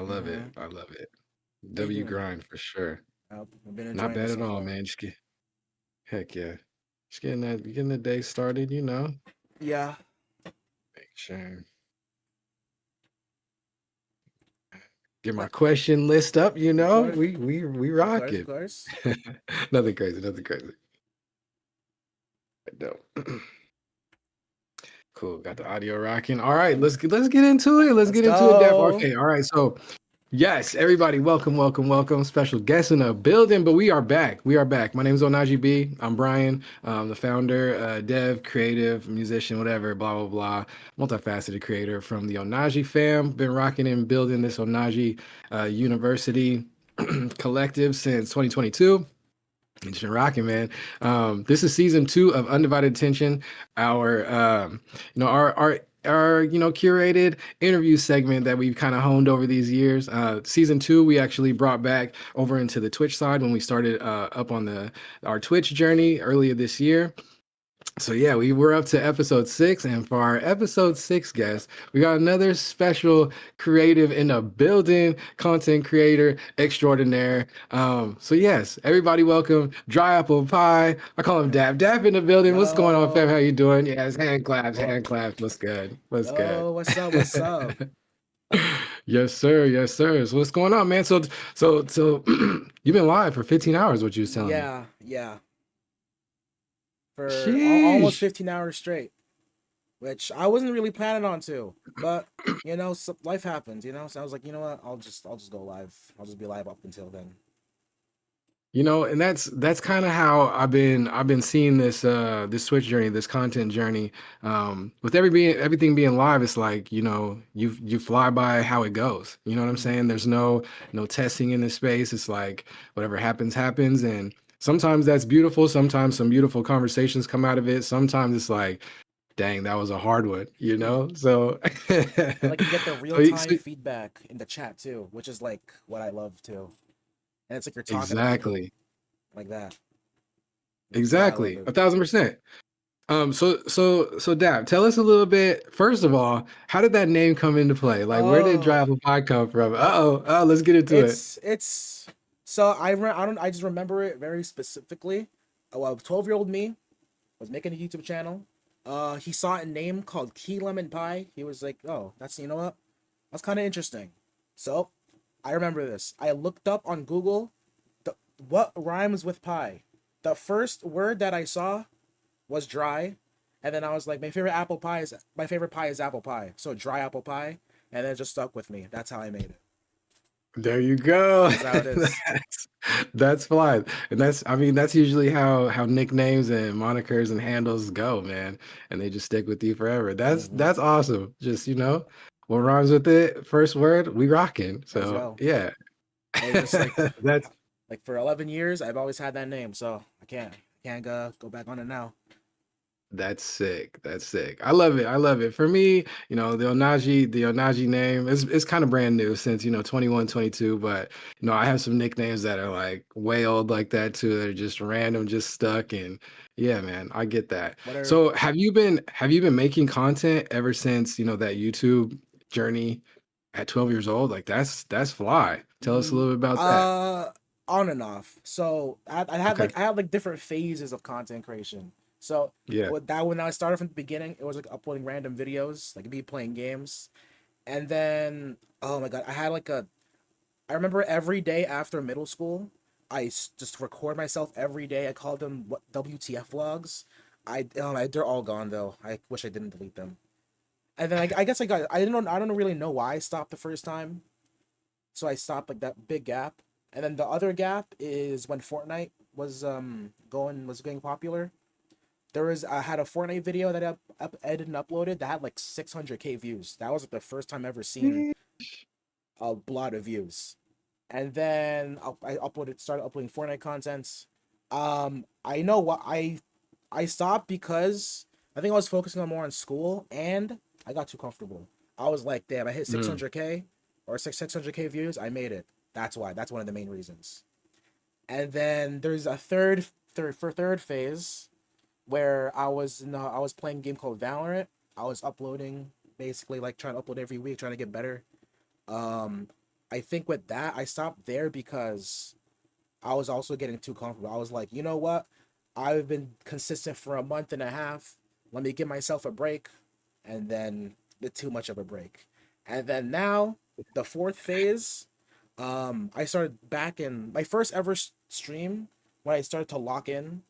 love it. Mm-hmm. I love it. How you W doing? grind for sure. I've been Not enjoying it bad at so all, far. man. Just get heck yeah. Just getting the day started, you know. Yeah. Make sure get my What? question list up, you Of know. course. We Of rock course. Of it. course. Nothing crazy, nothing crazy. No. Cool. Got the audio rocking. All right, let's get into it. Let's Let's get into it, Deb. go. Okay, all right. So yes, everybody, welcome, welcome, welcome. Special guest in the building, but we are back. We are back. My name is Onaji B. I'm Brian, the founder, dev, creative, musician, whatever, blah, blah, blah. Multifaceted creator from the Onaji fam. Been rocking and building this Onaji University collective since 2022. It's been rocking, man. This is season 2 of Undivided Attention, our our curated interview segment that we've kind of honed over these years. Season 2, we actually brought back over into the Twitch side when we started up on the our Twitch journey earlier this year. So yeah, we were up to episode 6, and for our episode 6 guest, we got another special creative in the building, content creator extraordinaire. So yes, everybody welcome DryApplePie. I call him Dab. Dab in the building. What's going on, fam? Yo. How you doing? Yes, hand claps, What? hand claps. What's good? What's good? Yo. What's up? What's up? Yes, sir. Yes, sir. So what's going on, man? So you've been live for 15 hours, what you was telling me. Yeah. Yeah. For almost Sheesh. 15 hours straight, which I wasn't really planning on to, but life happens. So I was like, you know what? I'll just go live. I'll just be live up until then. You know, and that's kind of how I've been seeing this this Switch journey, this content journey. With everything being live, it's like, you fly by how it goes. You know what I'm Mm-hmm. saying? There's no testing in this space. It's like whatever happens, happens. And sometimes that's beautiful. Sometimes some beautiful conversations come out of it. Sometimes it's like, dang, that was a hard one, you know? So And like you get the real so, time so feedback in the chat too, which is like what I love too. And it's like you're talking to people exactly. like that, which is why I love Exactly. it. 1,000%. So Dab, tell us a little bit. First of all, how did that name come into play? Like, where did Oh, Dry Apple Pie come from? Let's get into it. it's so I don't I just remember it very specifically. Well, 12-year-old me was making a YouTube channel. He saw a name called Key Lemon Pie. He was like, "Oh, that's you know what? That's kind of interesting." So I remember this. I looked up on Google what rhymes with pie. The first word that I saw was dry, and then I was like, my favorite pie is apple pie. So dry apple pie, and then it just stuck with me. That's how I made it. There you go. That's how it is. That's that's fine. And I mean, that's usually how nicknames and monikers and handles go, man. And they just stick with you forever. That's Mm-hmm. that's awesome. Just, what rhymes with it? First word, we rocking. Let's So go. yeah. It was just like That's for 11 years, I've always had that name, so I can't go back on it now. That's sick. That's sick. I love it. I love it. For me, the Onaji name is kind of brand new since, 21, 22. But, I have some nicknames that are like way old like that too. That are just random, just stuck. And yeah, man, I get that. What are So have you been making content ever since, that YouTube journey at 12 years old? Like that's fly. Tell us a ye little bit about that. uh on and off. So Okay. I had like different phases of content creation. So Yeah. when I started from the beginning, it was like uploading random videos, like me playing games, and then oh my god, I remember every day after middle school, just record myself every day. I called them what WTF vlogs. They're all gone though. I wish I didn't delete them. And then I guess I don't really know why I stopped the first time. So I stopped like that big gap. And then the other gap is when Fortnite was getting popular. I had a Fortnite video that I edited and uploaded that had like 600K views. That was like the first time I ever seen a lot of views. And then started uploading Fortnite contents. I know what I stopped because I think I was focusing on more on school and I got too comfortable. I was like, damn, I hit Mm, 600K or 600K views. I made it. That's why. That's one of the main reasons. And then there's a third phase where I was playing a game called Valorant. I was uploading basically like trying to upload every week, trying to get better. Um, I think with that, I stopped there because I was also getting too comfortable. I was like, you know what? I've been consistent for a month and a half. Let me give myself a break. And then the too much of a break. And then now, the fourth phase, I started back in my first ever stream when I started to lock in,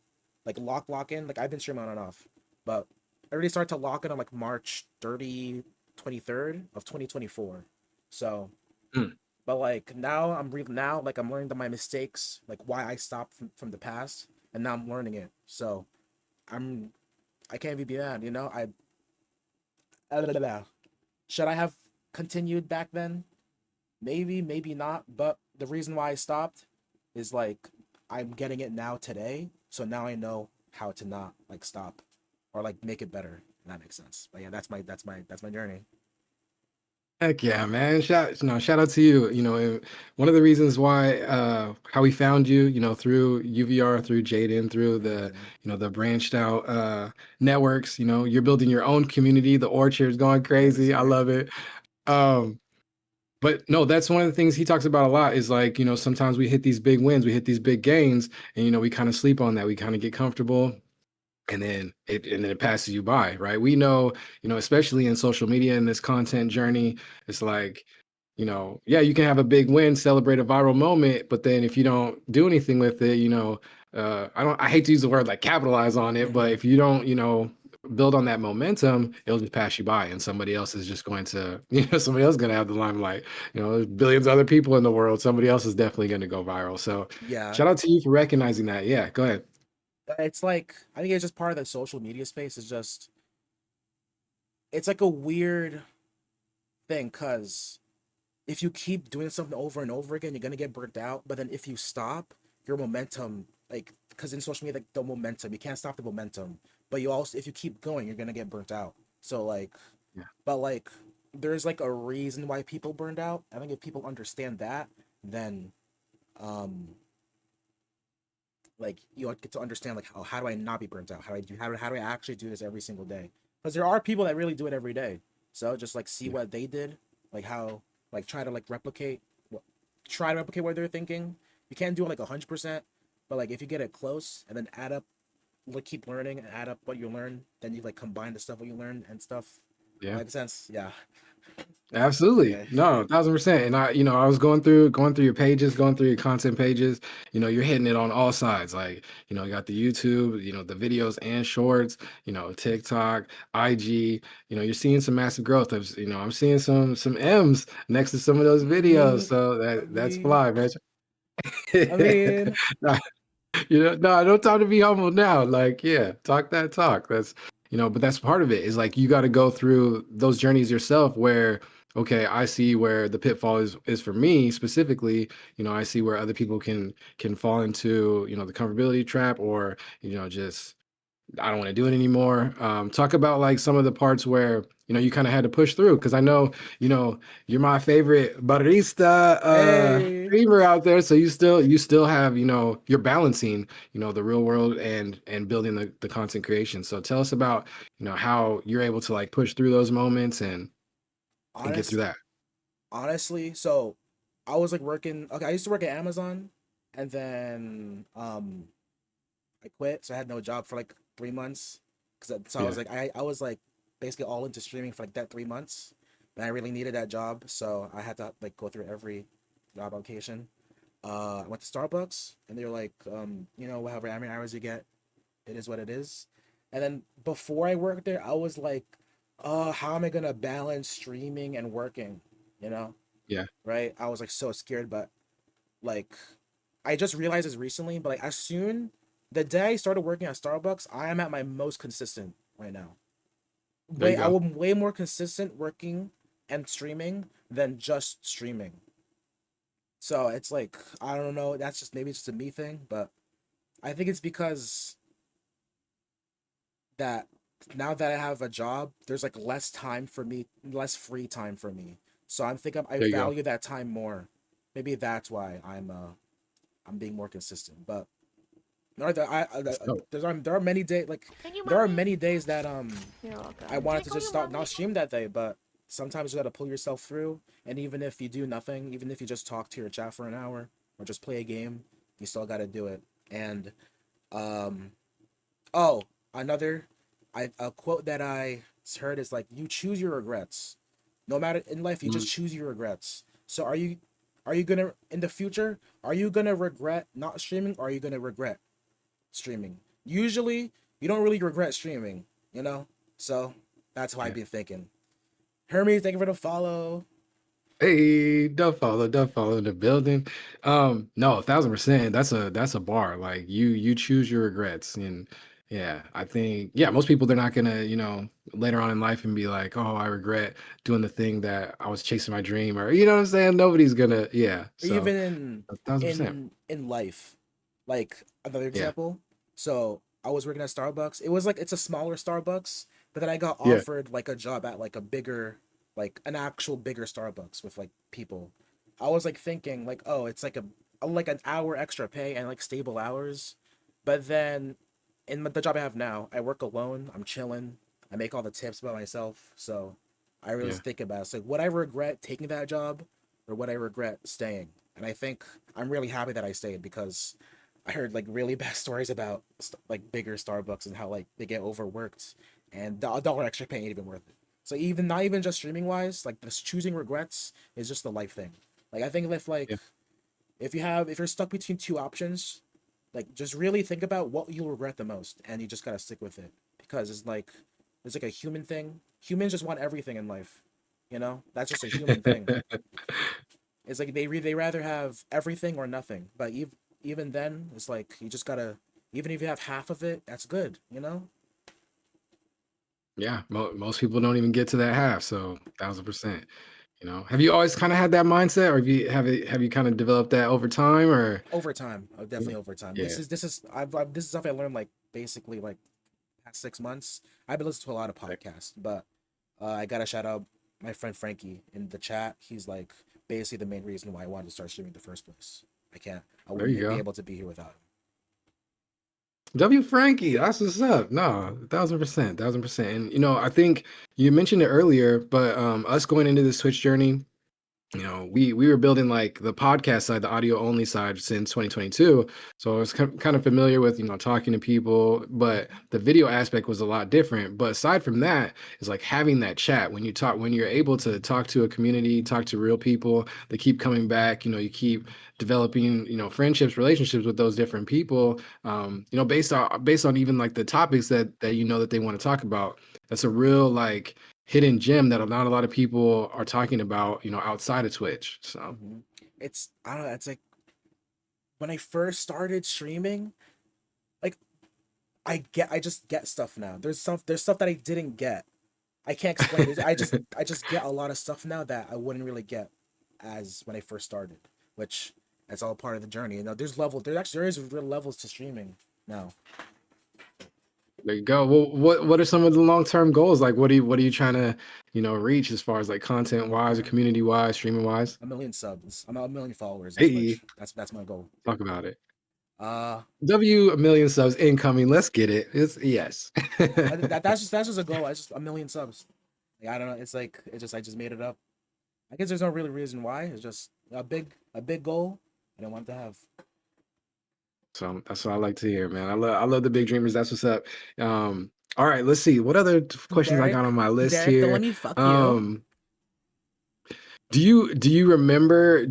like lock in. Like I've been streaming on and off, but I already started to lock in on like March 23rd of 2024. So Mm. but like now now like I'm learning my mistakes, like why I stopped from the past, and now I'm learning it. So I'm I can't even be mad, you know? Should I have continued back then? Maybe, maybe not. But the reason why I stopped is like I'm getting it now today, so now I know how to not like stop or like make it better. If that makes sense. But yeah, that's my journey. Heck yeah, man. Shout out to you. One of the reasons why how we found you, through UVR, through Jaden, through the, Mm-hmm. the branched out networks, you're building your own community, the orchard's going Yes, crazy. I sir. love it. Um, but no, that's one of the things he talks about a lot is like, sometimes we hit these big wins, we hit these big gains, and we kind of sleep on that. We kind of get comfortable and then it passes you by, right? We know, especially in social media in this content journey, it's like, yeah, you can have a big win, celebrate a viral moment, but then if you don't do anything with it, I hate to use the word like capitalize on it, but Mm-hmm. if you don't, build on that momentum, it'll just pass you by and somebody else is just going to, somebody else is going to have the limelight. There's billions of other people in the world. Somebody else is definitely going to go viral. So Yeah. shout out to you for recognizing that. Yeah, go ahead. It's like I think it's just part of the social media space is just it's like a weird thing because if you keep doing something over and over again, you're gonna get burnt out. But then if you stop, your momentum, like, because in social media, like the momentum, you can't stop the momentum. But you also, if you keep going, you're gonna get burnt out. So like, Yeah. but like, there's like a reason why people burned out. I think if people understand that, then um, like you get to understand like how do I not be burnt out? How do I actually do this every single day? Because there are people that really do it every day. So just like see Yeah. what they did, like how like try to replicate what they're thinking. You can't do it like 100%, but like if you get it close and then add up, like keep learning and add up what you learn, then you like combine the stuff what you learn and stuff. Yeah. That makes sense. Yeah. Absolutely. Okay. No, 1000%. And I was going through your pages, going through your content pages, you're hitting it on all sides. Like, you got the YouTube, the videos and shorts, TikTok, IG, you're seeing some massive growth. I'm seeing some M's next to some of those videos. Mm, So I that's mean, fly, man. I mean, No time to be humble now. Like, yeah, talk that talk. But that's part of it is like you got to go through those journeys yourself where, okay, I see where the pitfall is for me specifically. I see where other people can fall into, the comfortability trap or, just I don't want to do it anymore. Talk about like some of the parts where you kind of had to push through because I know you're my favorite barista hey. streamer out there. So you still have you're balancing the real world and building the content creation. So tell us about how you're able to like push through those moments and get through Honest, that. honestly, so I was like working. Okay, I used to work at Amazon, and then I quit, so I had no job for like 3 months. So I was Yeah, like, I was like basically all into streaming for like that 3 months, and I really needed that job, so I had to like go through every job application. I went to Starbucks, and they were like, however many hours you get, it is what it is. And then before I worked there, I was like, how am I gonna balance streaming and working? You know, yeah, right? I was like so scared, but like I just realized this recently, but like as soon the day I started working at Starbucks, I am at my most consistent right now. there you I go. am way more consistent working and streaming than just streaming. So it's like I don't know, that's just maybe it's just a me thing, but I think it's because that now that I have a job, there's like less time for me, less free time for me. So I'm thinking I There you go. value that time more. Maybe that's why I'm being more consistent. But That's dope. there are many days like Thank you, there are mommy. many days that You're I welcome. Can I wanted to call just you start mommy? not stream that day, but sometimes you got to pull yourself through. And even if you do nothing, even if you just talk to your chat for an hour or just play a game, you still got to do it. And um, oh, another, a quote that I heard is like, "You choose your regrets. No matter in life, you Mm, just choose your regrets." So are you gonna in the future? Are you gonna regret not streaming, or are you gonna regret streaming? Usually, you don't really regret streaming, you know. So that's how I've yeah. been thinking. Hermes, thank you for the follow. Hey, don't follow the building. No, 1,000%. That's a bar. Like you choose your regrets. And yeah, I think yeah, most people they're not gonna, later on in life and be like, oh, I regret doing the thing that I was chasing my dream, or you know what I'm saying? Nobody's gonna, yeah. Or So even 1,000%. in life, like another Yeah. example. So I was working at Starbucks. It was like it's a smaller Starbucks, but then I got Yeah. offered like a job at like a bigger, like an actual bigger Starbucks with like people. I was like thinking like, oh, it's like an hour extra pay and like stable hours. But then in the job I have now, I work alone. I'm chilling. I make all the tips by myself. So I really Yeah. just think about it. It's like, would I regret taking that job, or would I regret staying? And I think I'm really happy that I stayed, because I heard like really bad stories about like bigger Starbucks and how like they get overworked, and the dollar extra pay ain't even worth it. So even not even just streaming wise, like this choosing regrets is just a life thing. Like I think if like Yeah. if you're stuck between two options, like just really think about what you'll regret the most, and you just gotta stick with it, because it's like a human thing. Humans just want everything in life, you know. That's just a human thing. It's like they rather have everything or nothing. But even then, it's like you just gotta, even if you have half of it, that's good, you know. Yeah. Most people don't even get to that half. So 1,000%. Have you always kind of had that mindset, or have you kind of developed that over time, or Over time, yeah, definitely over time. yeah, This is stuff I learned like basically like past 6 months. I've been listening to a lot of like, podcasts, but I gotta shout out my friend Frankie in the chat. He's like basically the main reason why I wanted to start streaming in the first place. I there you wouldn't be go. able to be here without him. W Frankie, that's what's up. No, 1,000%, 1,000%. And I think you mentioned it earlier, but us going into this Twitch journey, we were building like the podcast side, the audio only side since 2022. So I was kind of familiar with, talking to people, but the video aspect was a lot different. But aside from that, is like having that chat when you're able to talk to a community, talk to real people, they keep coming back, you keep developing, friendships, relationships with those different people, based on even like the topics that that they want to talk about. That's a real like hidden gem that not a lot of people are talking about, outside of Twitch. So Hmm. It's I don't know. It's like when I first started streaming, like I just get stuff now. There's stuff that I didn't get. I can't explain it. I just get a lot of stuff now that I wouldn't really get as when I first started, which that's all part of the journey. You know, there is real levels to streaming now. there you go. Well, what are some of the long-term goals? Like what are you trying to, reach as far as like content wise or Uh, community wise, streaming wise? a million subs. I'm a million followers on Hey, Twitch. That's my goal. talk about it. Uh, A million subs incoming. Let's get it. It's yes. that's just a goal. I just a million subs. Like, I don't know. It's like it just I just made it up. I guess there's no really reason why. It's just a big goal, and I want to have. So that's what I like to hear, man. I love the big dreamers. That's what's up. All right, let's see. What other questions I got on my list Don't let here? me fuck you. Um, do you remember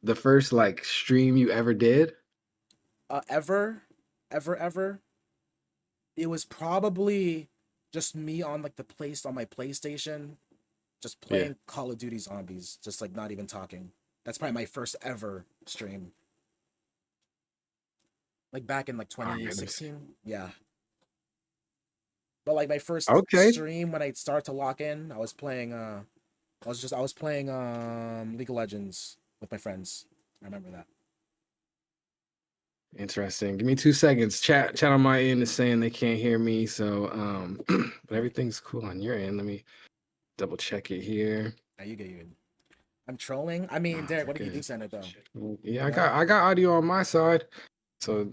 the first like stream you ever did? Ever, ever. It was probably just me on like on my PlayStation, just Yeah. playing Call of Duty Zombies, just like not even talking. That's probably my first ever stream. Like back in like All right, let me see. 2016. Yeah. But like my first Okay. stream when I start to lock in, I was playing League of Legends with my friends. I remember that. Interesting. Give me 2 seconds. Chat on my end is saying they can't hear me. So but everything's cool on your end. Let me double check it here. Now you get you. I'm trolling. I mean, Oh, Derek, we're what if you do good. send it though? Yeah, You I know? got I got audio on my side. So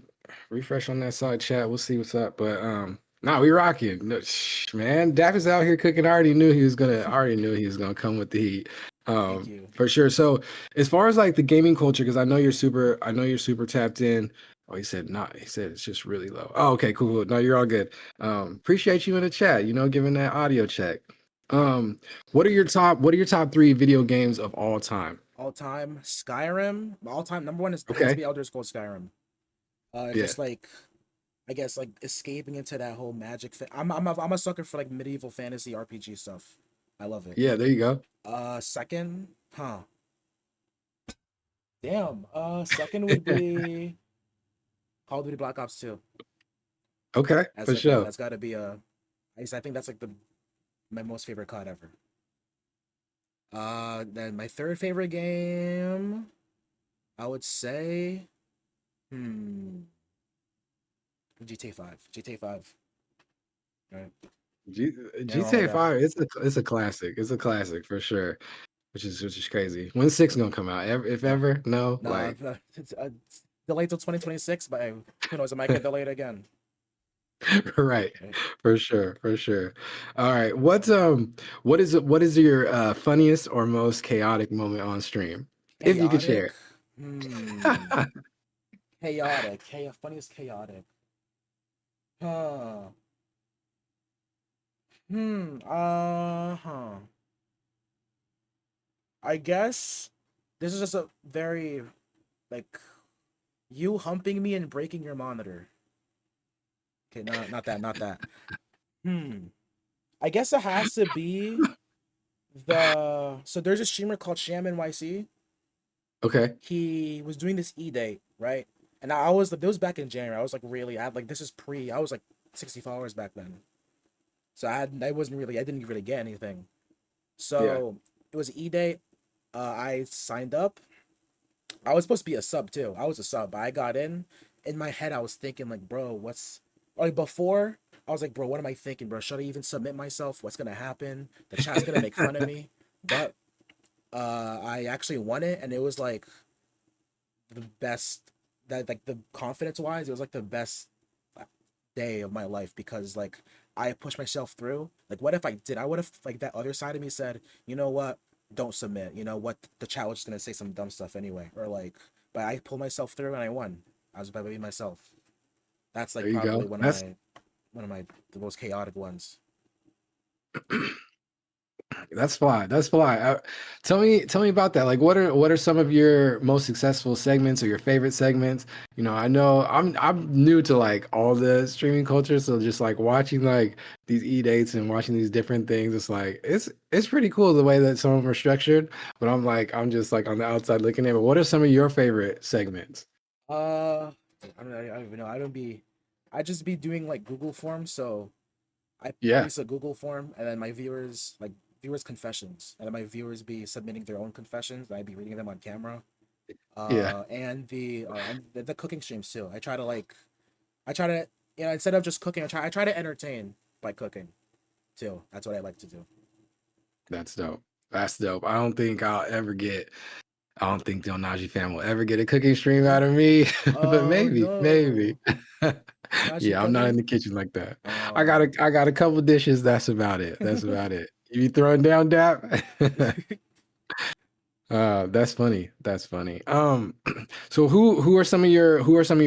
refresh on that side chat. We'll see what's up. But No, we rocking. No, man, Dap is out here cooking. I already knew he was gonna come with the heat. Thank you. For sure. So as far as like the gaming culture, because I know you're super tapped in. Oh, he said not. He said it's just really low. Oh, okay, cool, cool. No, you're all good. Appreciate you in the chat, giving that audio check. What are your top three video games of all time? All time Skyrim. All time number one has to Okay. be Elder Scrolls Skyrim. Yeah. Just like I guess like escaping into that whole magic thing. I'm a sucker for like medieval fantasy RPG stuff. I love it. Yeah, there you go. Second, huh? Damn. Second would be Call of Duty Black Ops 2. Okay, As for like sure. that's got to be I think that's like the my most favorite COD ever. Then my third favorite game, I would say, hmm, GTA 5. GTA 5. Right. G Never wrong with GTA that. 5, it's a classic. It's a classic for sure. Which is crazy. When's six gonna come out? If Uh, ever? No, nah, like it's delayed till 2026, but who knows? It might get delayed again. right, Right. for sure, for sure. All right, what is your funniest or most chaotic moment on stream, if you could Chaotic. share? Chaotic. Funniest chaotic. Huh. Huh. I guess this is just a very like you humping me and breaking your monitor. Okay, not that, not that. Hmm. I guess it has to be so there's a streamer called Sham NYC. Okay, He was doing this e-date, right? And I was like, this was back in January. I was like, really, I had like this is I was like 60 followers back then. So I didn't really get anything. yeah. So it was e-date. I signed up. I was supposed to be a sub too. I was a sub, but I got in. In my head, I was thinking like, bro, what's like before? I was like, bro, what am I thinking, bro? Should I even submit myself? What's gonna happen? The chat's gonna make fun of me. But I actually won it, and it was like the best. That like the confidence wise, it was like the best day of my life because like I pushed myself through. Like, what if I did? I would have like that other side of me said, you know what? Don't submit. You know what? The chat was just gonna say some dumb stuff anyway, or like. But I pulled myself through and I won. I was by being myself. That's like There you probably go. That's one of my the most chaotic ones. That's fly. That's fly. Tell me about that. Like, what are some of your most successful segments or your favorite segments? I know I'm new to like all the streaming culture, so just like watching like these e-dates and watching these different things, it's like it's pretty cool the way that some of them are structured. But I'm just like on the outside looking in. But what are some of your favorite segments? Uh, I don't even know. I just be doing like Google forms. So I Yeah, release a Google form, and then my viewers confessions, and then my viewers be submitting their own confessions, and I'd be reading them on camera. yeah, And the cooking streams too. I try to instead of just cooking, I try to entertain by cooking too. That's what I like to do. that's dope. That's dope. I don't think the Onaji fam will ever get a cooking stream out of me, but Oh maybe, maybe. no, Onachi Yeah, I'm not in cooking. the kitchen like that. Oh, I got a couple dishes. That's about it. That's about it. You be throwing down dap? That's funny. That's funny. So who are some of your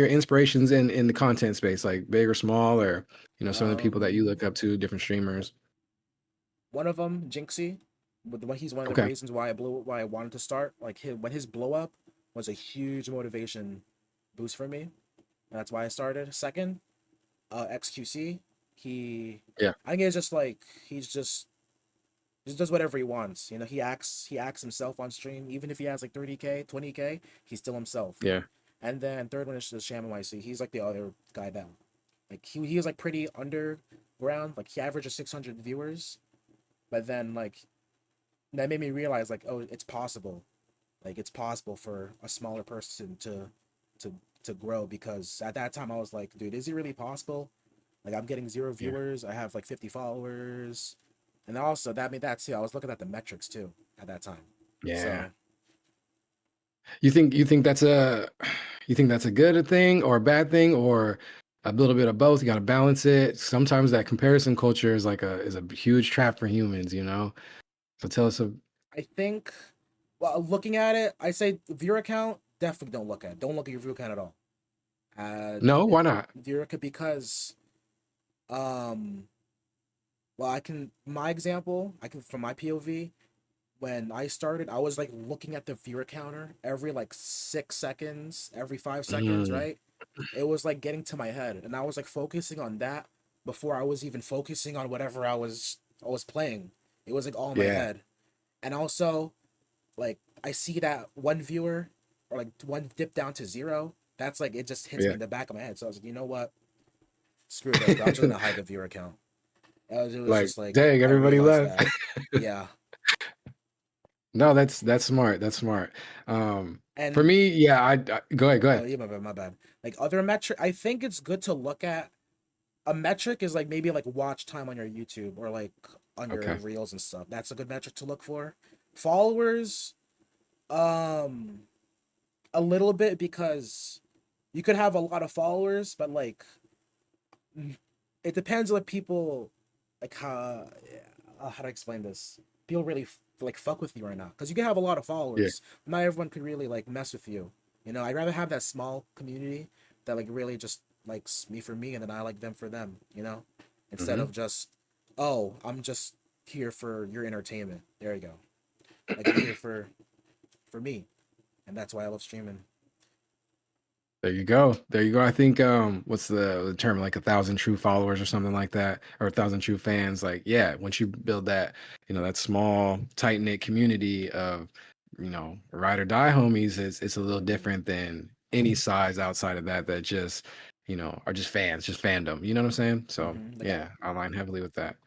inspirations in the content space, like big or small, or some of the people that you um, look up to, different streamers? one of them, Jinxie, but he's one of the Okay. reasons why I wanted to start. Like when his blow up was a huge motivation boost for me. And that's why I started. Second, XQC. He, Yeah. I think it's just like just does whatever he wants. He acts himself on stream, even if he has like 30K, 20K, he's still himself. Yeah. And then third one is the Sham YC. He's like the other guy that like he was like pretty underground. Like he averages 600 viewers, but then like that made me realize like, oh, it's possible. Like it's possible for a smaller person to to grow, because at that time I was like, dude, is it really possible? Like I'm getting zero Yeah. viewers. I have like 50 followers. And also that made that too. I was looking at the metrics too at that time. Yeah. So You think that's a good thing or a bad thing, or a little bit of both. You got to balance it. Sometimes that comparison culture is like a huge trap for humans, you know. So tell us a I think, well, looking at it, I say viewer account, definitely don't look at it. Don't look at your viewer account at all. no, why not? Viewer account because, um, well, my example, I can, from my POV, when I started, I was like looking at the viewer counter every like 6 seconds, every 5 seconds, Mm, right? It was like getting to my head, and I was like focusing on that before I was even focusing on whatever I was playing. It was like all in my yeah. head, and also like I see that one viewer or like one dip down to zero. That's like it just hits me Yeah. in the back of my head. So I was like, you know what? Screw this, bro. I'm just gonna hide the viewer account. It was Like, just like dang, I everybody realized left. that. Yeah, No, that's smart. That's smart. For and me, yeah, I go ahead, go oh ahead. yeah, my bad, my bad. Like other metric, I think it's good to look at. A metric is like maybe like watch time on your YouTube or like on your Okay. reels and stuff. That's a good metric to look for. Followers, um, a little bit because you could have a lot of followers, but like it depends on like people like how to explain this. People really like fuck with you right now because you can have a lot of Yeah. followers. But not everyone could really like mess with you. You know, I'd rather have that small community that like really just likes me for me and then I like them for them. You know, instead Hmm. of just oh I'm just here for your entertainment. There you go. Like I'm here for me, and that's why I love streaming. There you go. There you go. I think what's the term, like 1,000 true followers or something like that, or 1,000 true fans. Like, yeah, once you build that, that small, tight-knit community of, ride or die homies, it's a little Mm-hmm. different than any size outside of that that just, are just fans, just fandom. You know what I'm saying? So Mm-hmm. yeah, I align heavily with that.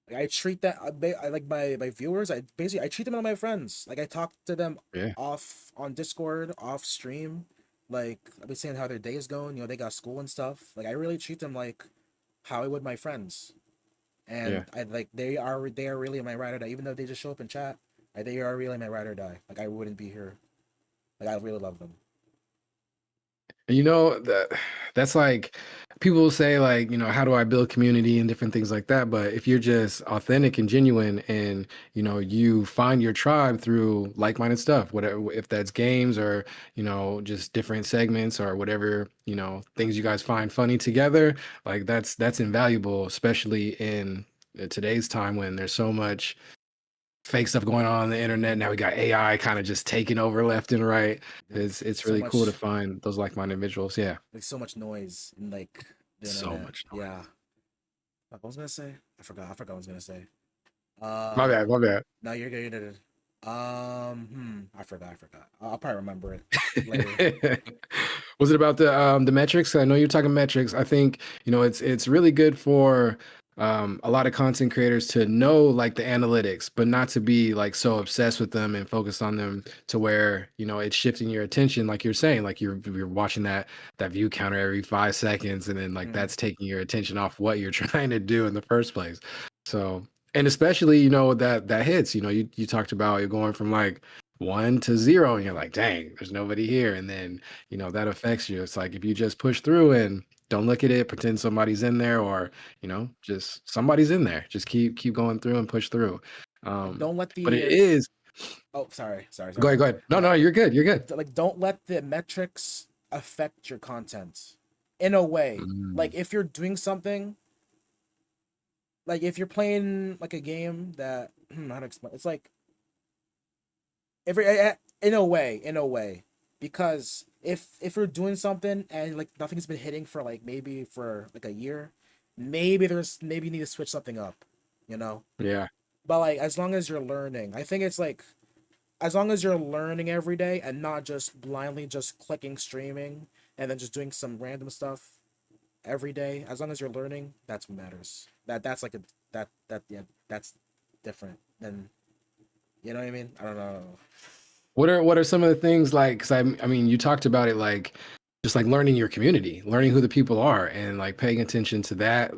Like, I treat that I like my viewers. I treat them like my friends. Like I talk to them Yeah. off on Discord, off stream. Like I've been saying how their day is going. You know, they got school and stuff. Like I really treat them like how I would my friends. Yeah. And I like they are really my ride or die. Even though they just show up in chat, they are really my ride or die. Like I wouldn't be here. Like I really love them. And that's like people will say like, how do I build community and different things like that. But if you're just authentic and genuine and, you find your tribe through like-minded stuff, whatever, if that's games or, just different segments or whatever, things you guys find funny together, like that's invaluable, especially in today's time when there's so much fake stuff going on the internet. Now we got AI kind of just taking over left and right. It's So really cool to much find those like-minded individuals. Yeah. like so much noise in like the So internet. much Yeah. noise. What was I gonna say? I forgot what I was gonna say. My bad, my bad. No, you're good. You're good. I forgot. I forgot. I'll probably remember it later. Was it about the metrics? I know you're talking metrics. I think, it's really good for a lot of content creators to know like the analytics, but not to be like so obsessed with them and focused on them to where, it's shifting your attention, like you're saying, like you're watching that view counter every 5 seconds, and then like Hmm. that's taking your attention off what you're trying to do in the first place. So, and especially, that hits, you talked about you're going from like 1 to 0 and you're like, dang, there's nobody here. And then, that affects you. It's like if you just push through and don't look at it, pretend somebody's in there, or, just somebody's in there. Just keep going through and push through. Like, don't let But it the is oh, sorry, sorry, go sorry. ahead, go ahead. No, Yeah, no, you're good. You're good. like don't let the metrics affect your content. In a way, Mm, like if you're doing something, like if you're playing like a game that how to explain, it's like in a way, because if you're doing something and like nothing's been hitting for like maybe for like a year, maybe you need to switch something up, you know. yeah. But like as long as you're learning, I think it's like as long as you're learning every day and not just blindly just clicking streaming and then just doing some random stuff every day, as long as you're learning, that's what matters. That's like a that yeah, that's different than you know what I mean? I don't know. What are some of the things like, because I mean, you talked about it like just like learning your community, learning who the people are and like paying attention to that.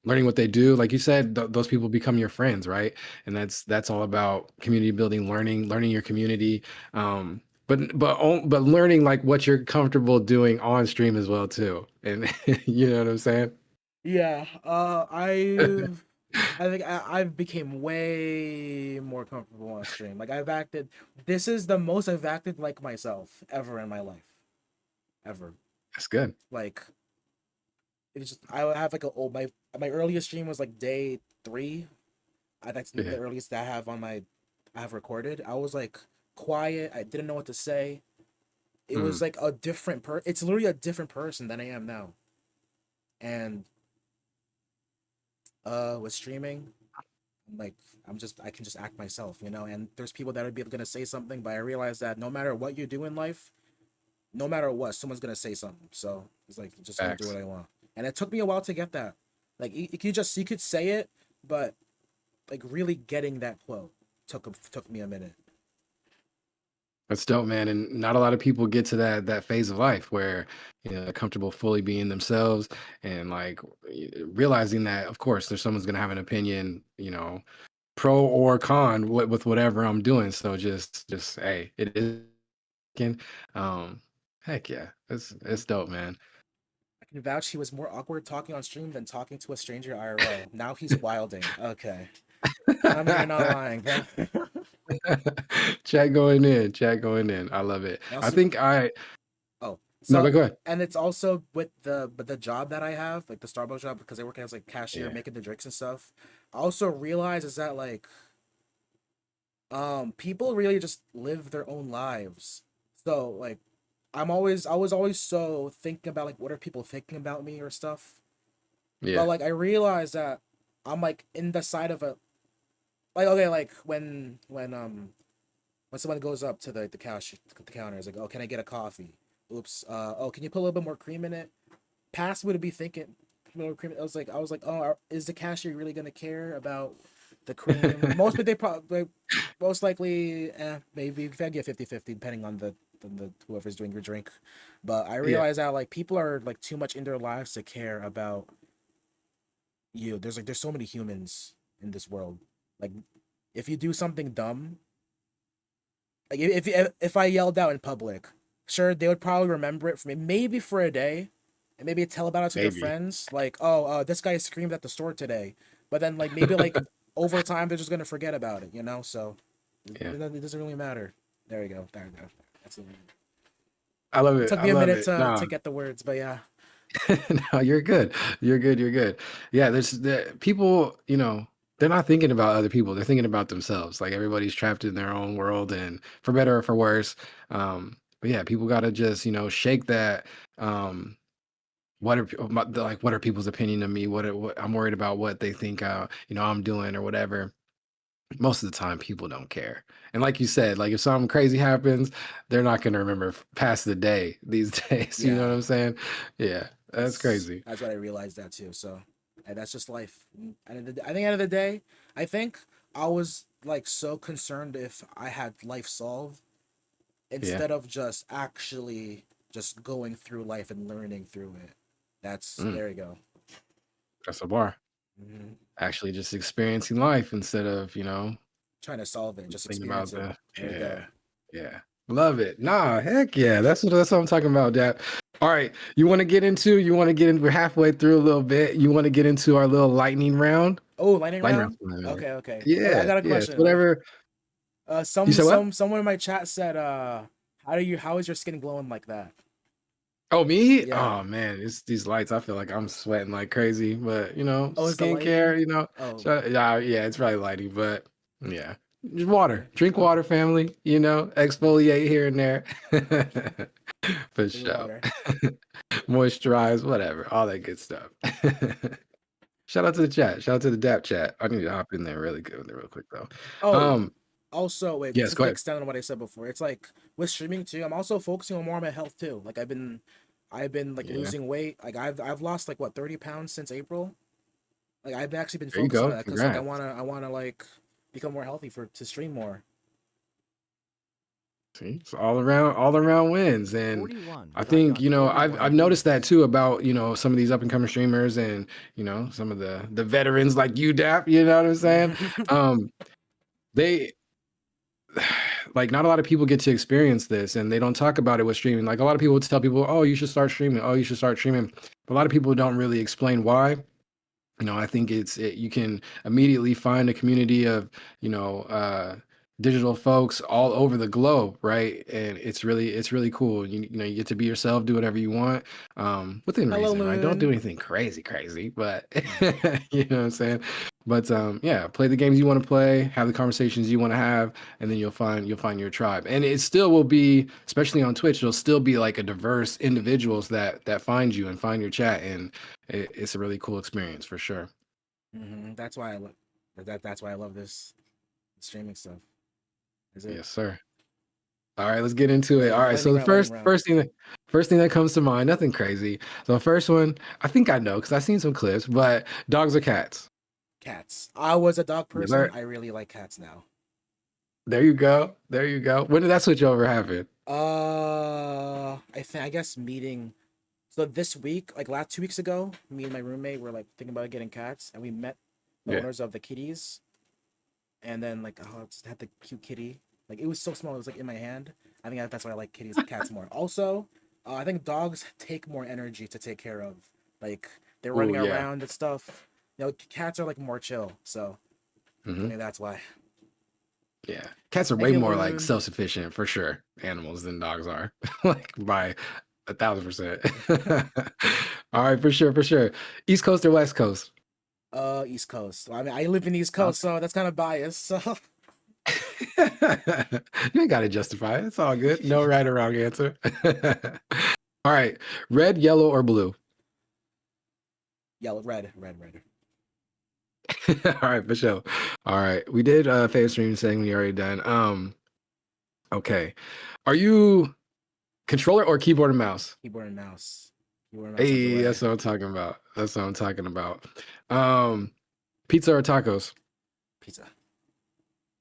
Learning what they do, like you said, those people become your friends, right? And that's all about community building, learning your community. but learning like what you're comfortable doing on stream as well too, and you know what I'm saying? Yeah, I think I've became way more comfortable on stream. Like I've acted. This is the most I've acted like myself ever in my life, ever. That's good. Like it's just I have like a old my earliest stream was like day 3. That's the Yeah. earliest that I have recorded. I was like quiet. I didn't know what to say. It was Mm. like a different It's literally a different person than I am now. And with streaming, like I can just act myself, you know. And there's people that would be gonna say something, but I realize that no matter what you do in life, no matter what, someone's gonna say something. So it's like just gonna do what Facts. I want. And it took me a while to get that. Like you could say it, but like really getting that quote took me a minute. That's dope, man. And not a lot of people get to that phase of life where they're comfortable fully being themselves and like realizing that, of course, there's someone's gonna have an opinion, pro or con with whatever I'm doing. So just hey, it is. Um, heck yeah, it's dope, man. I can vouch he was more awkward talking on stream than talking to a stranger IRL. Now he's wilding. Okay. Tell me you're not lying, bro. Chat going in. I love it. I Also, think I oh, no, so go ahead. and it's also with the job that I have, like the Starbucks job, because I work as like cashier, Yeah, making the drinks and stuff. I also realize is that like people really just live their own lives. So like I was always so thinking about like what are people thinking about me or stuff. But yeah, like I realized that I'm like in the side of a like okay like when someone goes up to the counter is like, oh, can I get a coffee? Oops. Oh, can you put a little bit more cream in it? Past would be thinking more cream. I was like, oh, is the cashier really gonna care about the cream? Most, but they probably most likely, maybe if I get 50-50, depending on the whoever's doing your drink. But I yeah, realize that like people are like too much in their lives to care about you. There's so many humans in this world. Like if you do something dumb, like if I yelled out in public, sure they would probably remember it for me, maybe for a day, and maybe tell about it to their maybe. friends. Like, oh, this guy screamed at the store today, but then like maybe like over time they're just gonna forget about it, you know. So Yeah, it doesn't really matter. There you go. There you go. That's it. I love it. Took I me a love minute it. Nah, to get the words, but yeah, no, you're good. You're good. You're good. Yeah, there's the people. They're not thinking about other people. They're thinking about themselves. Like everybody's trapped in their own world, and for better or for worse. But yeah, people got to just shake that. What are like what are people's opinion of me? What I'm worried about what they think I'm doing or whatever. Most of the time people don't care. And like you said, like if something crazy happens, they're not going to remember past the day these days. You know yeah. what I'm saying? Yeah, that's crazy. That's what I realized that too. So, and that's just life. And I think at the end of the day, I think I was like so concerned if I had life solved Yeah. instead of just actually just going through life and learning through it. That's Mm, there you go. that's a bar. Hmm. Actually just experiencing life instead of, Trying to solve it, just thinking experience about it. the There you yeah. go. Yeah. Love it. Nah, heck yeah. That's what I'm talking about, Dap. All right. You want to get in, we're halfway through a little bit. You want to get into our little lightning round? Oh, lightning Lightning round. round. Okay, okay. I Yeah, got a yeah. It's question. whatever. You said what? Someone in my chat said, how is your skin glowing like that? Oh, me? Yeah. Oh man, it's these lights. I feel like I'm sweating like crazy, but Oh, is the lighting? skincare, Oh, yeah, it's probably lighting, but yeah. Just water. okay, Drink water, okay. family, exfoliate here and there. For Clean sure. water. Moisturize, whatever, all that good stuff. Shout out to the chat. Shout out to the DAP chat. I need to hop in there really good, real quick though. Oh, Um, also, wait, yes, just go to ahead. extend on what I said before, it's like with streaming too. I'm also focusing on more on my health too. Like I've been like Yeah, losing weight. Like I've lost like what 30 pounds since April. Like I've actually been there you focusing on go. that because like Congrats. I wanna like become more healthy for to stream more. See, it's all around wins, and 41 I got think got I've 41 noticed that beans. too about some of these up and coming streamers, and some of the veterans like you, Dap. You know what I'm saying? Um, they like not a lot of people get to experience this, and they don't talk about it with streaming. Like a lot of people tell people, "Oh, you should start streaming. Oh, you should start streaming." But a lot of people don't really explain why. I think you can immediately find a community of, you know, digital folks all over the globe, right? And it's really cool. You get to be yourself, do whatever you want, within Hello, reason, right? Don't do Loon. anything crazy, but Mm. you know what I'm saying? But yeah, play the games you want to play, have the conversations you want to have, and then you'll find your tribe. And it still will be, especially on Twitch, there'll still be like a diverse individuals that find you and find your chat, and it's a really cool experience for sure. That's why I love That's why I love this streaming stuff. Is it Yes, sir. All right, let's get into it. All right, so lightning the round? Lightning first round. first thing that first thing that comes to mind, nothing crazy. So the first one, I think I know because I've seen some clips, but dogs or cats? Cats. I was a dog Yes, person. sir. I really like cats now. There you go. There you go. When did that switch over happen? I guess meeting. So this week, like last 2 weeks ago, me and my roommate were like thinking about getting cats, and we met the Yeah. owners of the kitties, and then like oh, it just had the cute kitty. Like it was so small, it was like in my hand. I think that's why I like cats more. Also, I think dogs take more energy to take care of. Like they're Oh running yeah. around and stuff. Cats are like more chill. So I Hmm. think that's why. Yeah. Cats are Thank way you, more like Loon. self-sufficient for sure, animals than dogs are. Like by 1,000%. All right, for sure, for sure. East Coast or West Coast? East Coast. Well, I mean, I live in East Coast, Okay. so that's kind of biased. So You ain't gotta justify it. It's all good. No right or wrong answer. All right. Red, yellow, or blue? yellow, red. All right, for sure. All right. We did favorite streaming segment. We already done. Okay. Are you controller or keyboard and mouse? Keyboard and mouse. Keyboard and mouse all the Hey, way. that's what I'm talking about. That's what I'm talking about. Um, Pizza or tacos? Pizza.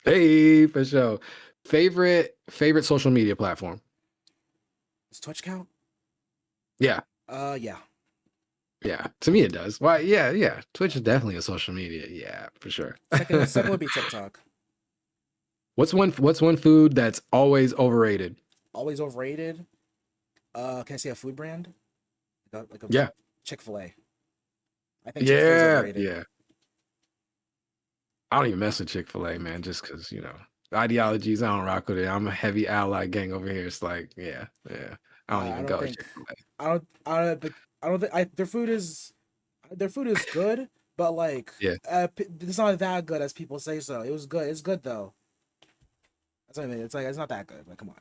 Hey, for sure. Favorite social media platform? Does Twitch count? Yeah. Yeah. Yeah. To me it does. Why? Yeah, yeah. Twitch is definitely a social media. Yeah, for sure. Second would be TikTok. What's one food that's always overrated? Always overrated. Can I say a food brand? Like a Yeah. Chick-fil-A. I think Chick-fil-A is Yeah. overrated. Yeah. I don't even mess with Chick-fil-A, man, just because, the ideologies, I don't rock with it. I'm a heavy ally gang over here. It's like, yeah, yeah. I don't I even don't go to think Chick-fil-A. I don't think their food is good, but like Yeah. it's not that good as people say so. It was good. It's good though. That's what I mean. It's like it's not that good. Like come on.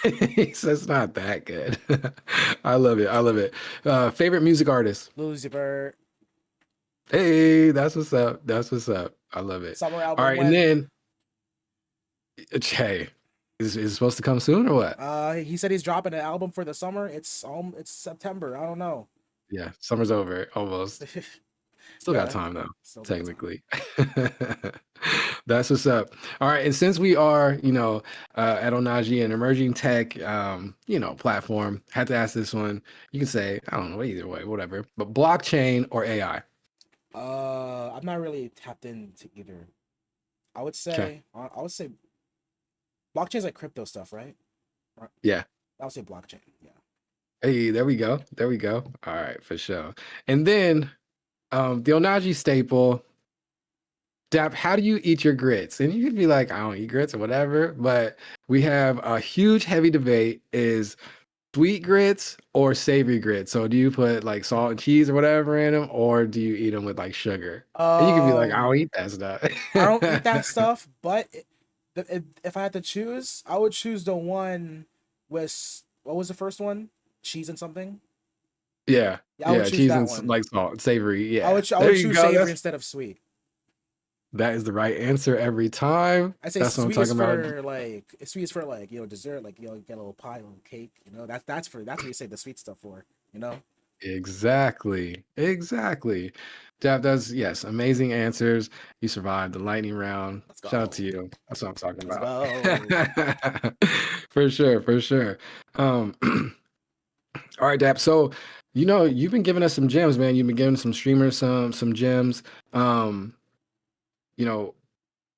He says it's not that good. I love it. I love it. Favorite music artist? Lucifer Hey, that's what's up. That's what's up. I love it. summer All album right, and when then hey, is it supposed to come soon or what? he said he's dropping an album for the summer. It's September. I don't know. Yeah, summer's over almost. Still got Yeah, time though, still got time. technically. That's what's up. All right, and since we are, at Onaji, an emerging tech, platform, had to ask this one. You can say, I don't know, either way, whatever. But blockchain or AI? I'm not really tapped into either. Okay. I would say blockchain is like crypto stuff, right? Right. Yeah. I would say blockchain. Yeah. Hey, there we go. There we go. All right, for sure. And then the Onaji staple, Dap, how do you eat your grits? And you could be like, I don't eat grits or whatever, but we have a huge heavy debate is sweet grits or savory grits. So do you put like salt and cheese or whatever in them, or do you eat them with like sugar? And you can be like, I don't Um, eat that stuff. I don't eat that stuff, but if I had to choose, I would choose the one with what was the first one? Cheese and something. Yeah, Yeah, I would yeah, choose cheese that and one. like salt, savory. Yeah, I there would you choose go. savory That's instead of sweet. that is the right answer every time. I say That's what I'm sweet is talking about. for like sweet is for like dessert, like get a little pie, a little cake. That's what you say the sweet stuff for. You know. Exactly. Exactly. Jeff, that's yes, amazing answers. You survived the lightning round. Let's Shout out go. to you. That's what I'm talking Let's about. go. For sure, for sure. Um, all right, Dap. So, you've been giving us some gems, man. You've been giving some streamers some gems. Um, you know,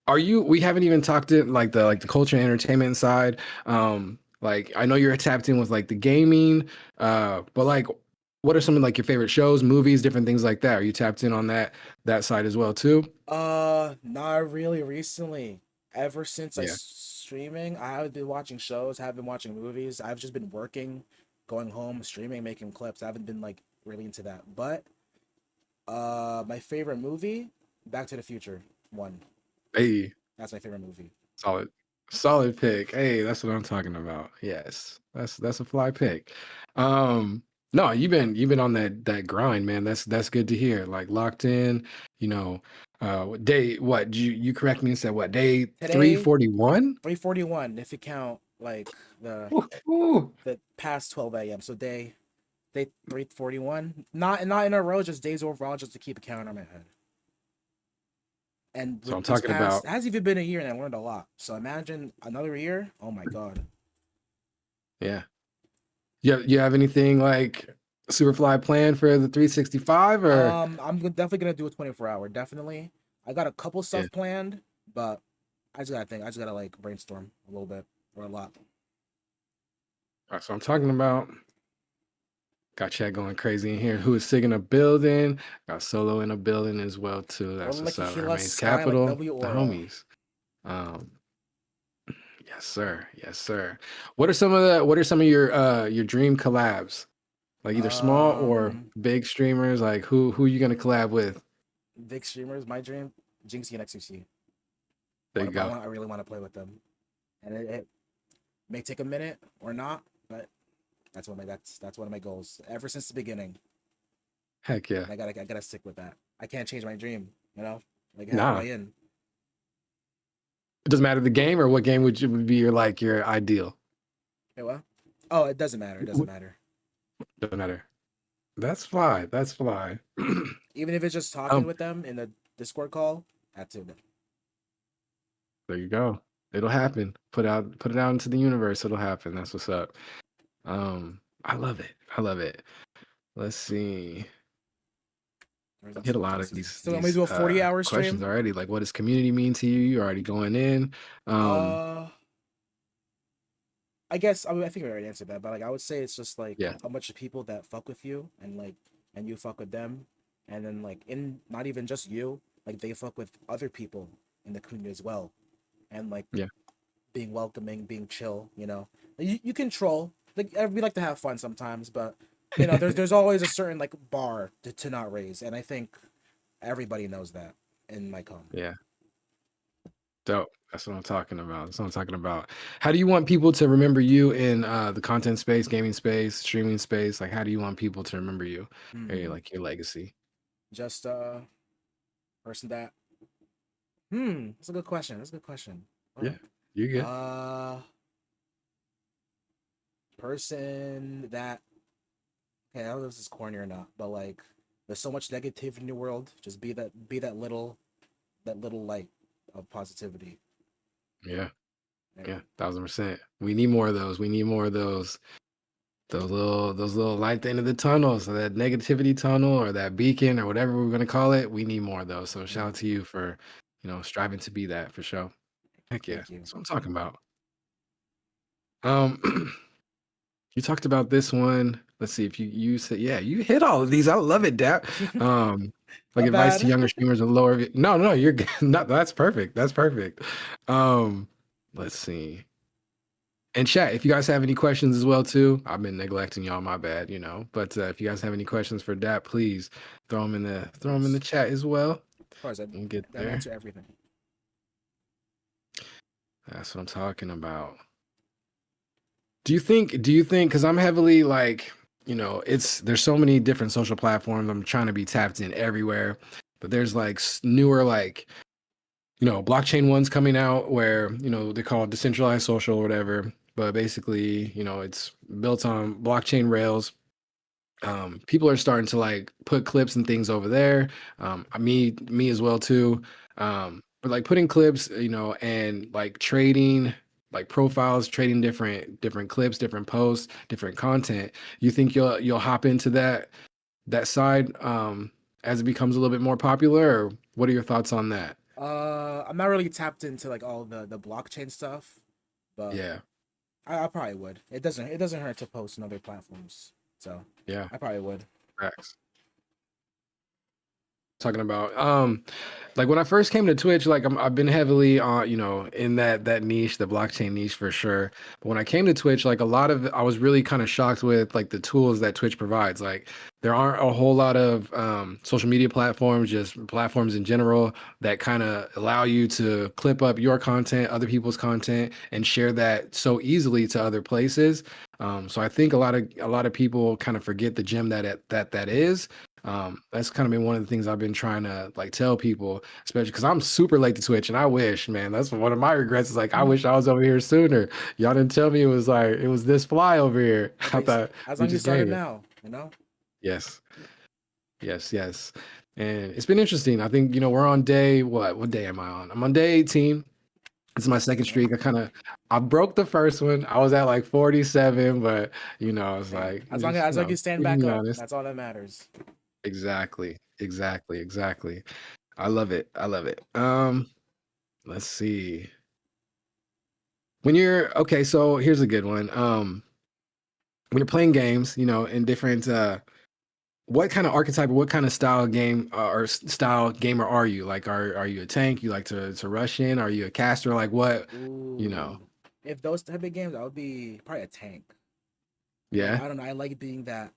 Are you? We haven't even talked it like the culture and entertainment side. Like I know you're tapped in with like the gaming, but like, what are some of like your favorite shows, movies, different things like that? Are you tapped in on that side as well too? Not really recently. Ever since Yeah. streaming, I haven't been watching shows, haven't been watching movies. I've just been working, going home, streaming, making clips. I haven't been like really into that. But my favorite movie, Back to the Future 1. Hey, That's my favorite movie. solid, solid pick. Hey, that's what I'm talking about. Yes, that's a fly pick. Um, no, you've been on that grind, man. That's good to hear. Like locked in, you know. What day? What you correct me and said what day Today, 341? 3:41 if you count like the past 12 a.m. So day 3:41. Not in a row, just days overall, just to keep a count on my head. And So I'm with this talking past, about it hasn't even been a year, and I learned a lot. So imagine another year. Oh my god. yeah. You have anything like Superfly planned for the 365 or Definitely gonna do a 24 hour. Definitely. I got a couple yeah. stuff planned, but I just gotta think. I just gotta like brainstorm a little bit or a lot. That's what I'm talking about. Got chat going crazy in here. Who is Sig in a building? Got Solo in a building as well too. Or That's like what's up. Hila Remains Sky, like Capital, W the Aura. homies. Um, yes, sir. Yes, sir. What are some of your dream collabs? Like either small or Um, big streamers? Like who you gonna collab with? big streamers. My dream, Jinxie and XQC. There you go. I really want to play with them, and it may take a minute or not, but that's one of my goals ever since the beginning. Heck yeah. And I gotta stick with that. I can't change my dream. You know, like Nah. halfway in. It doesn't matter the game or what game would be your ideal. Hey, what? Oh, it doesn't matter. It doesn't matter. Doesn't matter. That's fly. That's fly. Even if it's just talking um, with them in the Discord call, that's it. there you go. It'll happen. Put it out into the universe. It'll happen. That's what's up. I love it. I love it. Let's see. Hit a lot of these So I'm gonna do a 40 hour questions stream. already. Like, what does community mean to you? You're already going in. Um, Uh, I guess I think we already answered that, but like I would say it's just like yeah, a bunch of people that fuck with you and you fuck with them, and then like in not even just you, like they fuck with other people in the community as well, and like yeah. being welcoming, being chill. You control. Like we like to have fun sometimes, but there's always a certain like bar to not raise, and I think everybody knows that in my com. Yeah. Dope. That's what I'm talking about. That's what I'm talking about. How do you want people to remember you in the content space, gaming space, streaming space? Like, how do you want people to remember you? Or Hmm. like your legacy? Just person that. That's a good question. That's a good question. Yeah, Oh. you're good. Uh, person that. Okay, I don't know if this is corny or not, but like, there's so much negativity in the world. Just be that little light of positivity. Yeah, Yeah. yeah, 1000%. We need more of those. We need more of those little light at the end of the tunnel. So that negativity tunnel or that beacon or whatever we're gonna call it, we need more of those. So shout Mm, out to you for striving to be that for sure. Heck yeah, thank you. that's what I'm talking about. Um, you talked about this one. Let's see if you said yeah, you hit all of these. I love it, Dap. Um, like Not advice to bad. younger streamers or lower. No, no, you're good. No, that's perfect. That's perfect. Um, let's see. And chat, if you guys have any questions as well too, I've been neglecting y'all, my bad. But if you guys have any questions for Dap, please Of throw them in the course. chat as well. Of course, We'll get I'm there. answer everything. That's what I'm talking about. Do you think because I'm heavily like, there's so many different social platforms. I'm trying to be tapped in everywhere. But there's like newer like, blockchain ones coming out where, they call it decentralized social or whatever. But basically, it's built on blockchain rails. People are starting to like put clips and things over there. Me as well too. But like putting clips, and like trading like profiles, trading different clips, different posts, different content. You think you'll hop into that side as it becomes a little bit more popular, or what are your thoughts on that? I'm not really tapped into like all the blockchain stuff, but Yeah, I probably would. It doesn't hurt to post on other platforms, so yeah, I probably would. facts. Talking about like when I first came to Twitch, like I've been heavily on, in that niche, the blockchain niche for sure. But when I came to Twitch, like a lot of I was really kind of shocked with like the tools that Twitch provides. Like there aren't a whole lot of social media platforms, just platforms in general that kind of allow you to clip up your content, other people's content, and share that so easily to other places. So I think a lot of people kind of forget the gem that is. That's kind of been one of the things I've been trying to like tell people, especially because I'm super late to Twitch, and I wish, man, that's one of my regrets. Is like I wish I was over here sooner. Y'all didn't tell me it was this fly over here. But I they, thought as we long as you just started gaming. now, you know. Yes, yes, yes. And it's been interesting. I think we're on day what day am I on? I'm on day 18. It's my second Okay. streak. I broke the first one. I was at like 47, but it's Hey, like as long as just as long as you stand keeping back me up, honest. that's all that matters. Exactly, exactly, exactly. I love it. I love it. Let's see. When you're okay, so here's a good one. When you're playing games, in different what kind of archetype or what kind of style game or style gamer are you? Like are you a tank? You like to rush in? Are you a caster? Like what, you know? Ooh, if those type of games, I would be probably a tank. Like Yeah. I don't know, I like being that.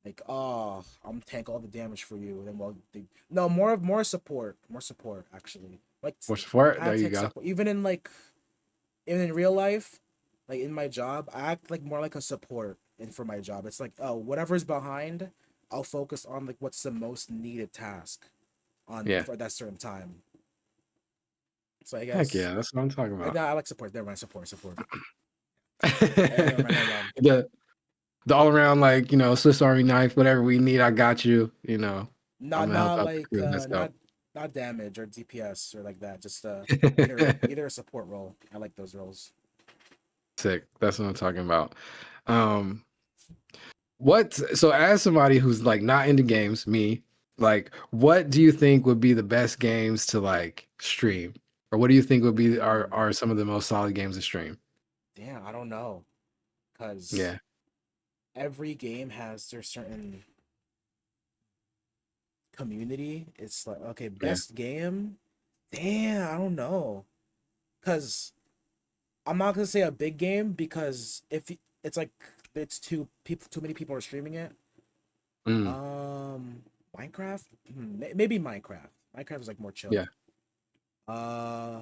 Like oh, I'm tank all the damage for you. Then no more support actually. Like What's for it? I There you take go. support even in real life, like in my job, I act like more like a support in for my job. It's like, oh, whatever's behind, I'll focus on like what's the most needed task on Yeah. for that certain time. So I Heck guess yeah, that's what I'm talking about. I like support. Never mind, support. Never mind, never mind. the the all around like, Swiss Army knife, whatever we need, I got you, I'm Not gonna help not out the like crew. Let's go. not damage or DPS or like that. Just either a support role. I like those roles. Sick. That's what I'm talking about. Um, so as somebody who's like not into games, me, like, what do you think would be the best games to like stream? Or what do you think would be Ooh, are some of the most solid games to stream? damn, I don't know, cause Yeah, every game has their certain community. It's like okay, yeah, best game. Damn, I don't know, cause I'm not gonna say a big game because it's like it's too many people are streaming it. mm, Um, Minecraft, maybe Minecraft. Minecraft is like more yeah. chill. Uh,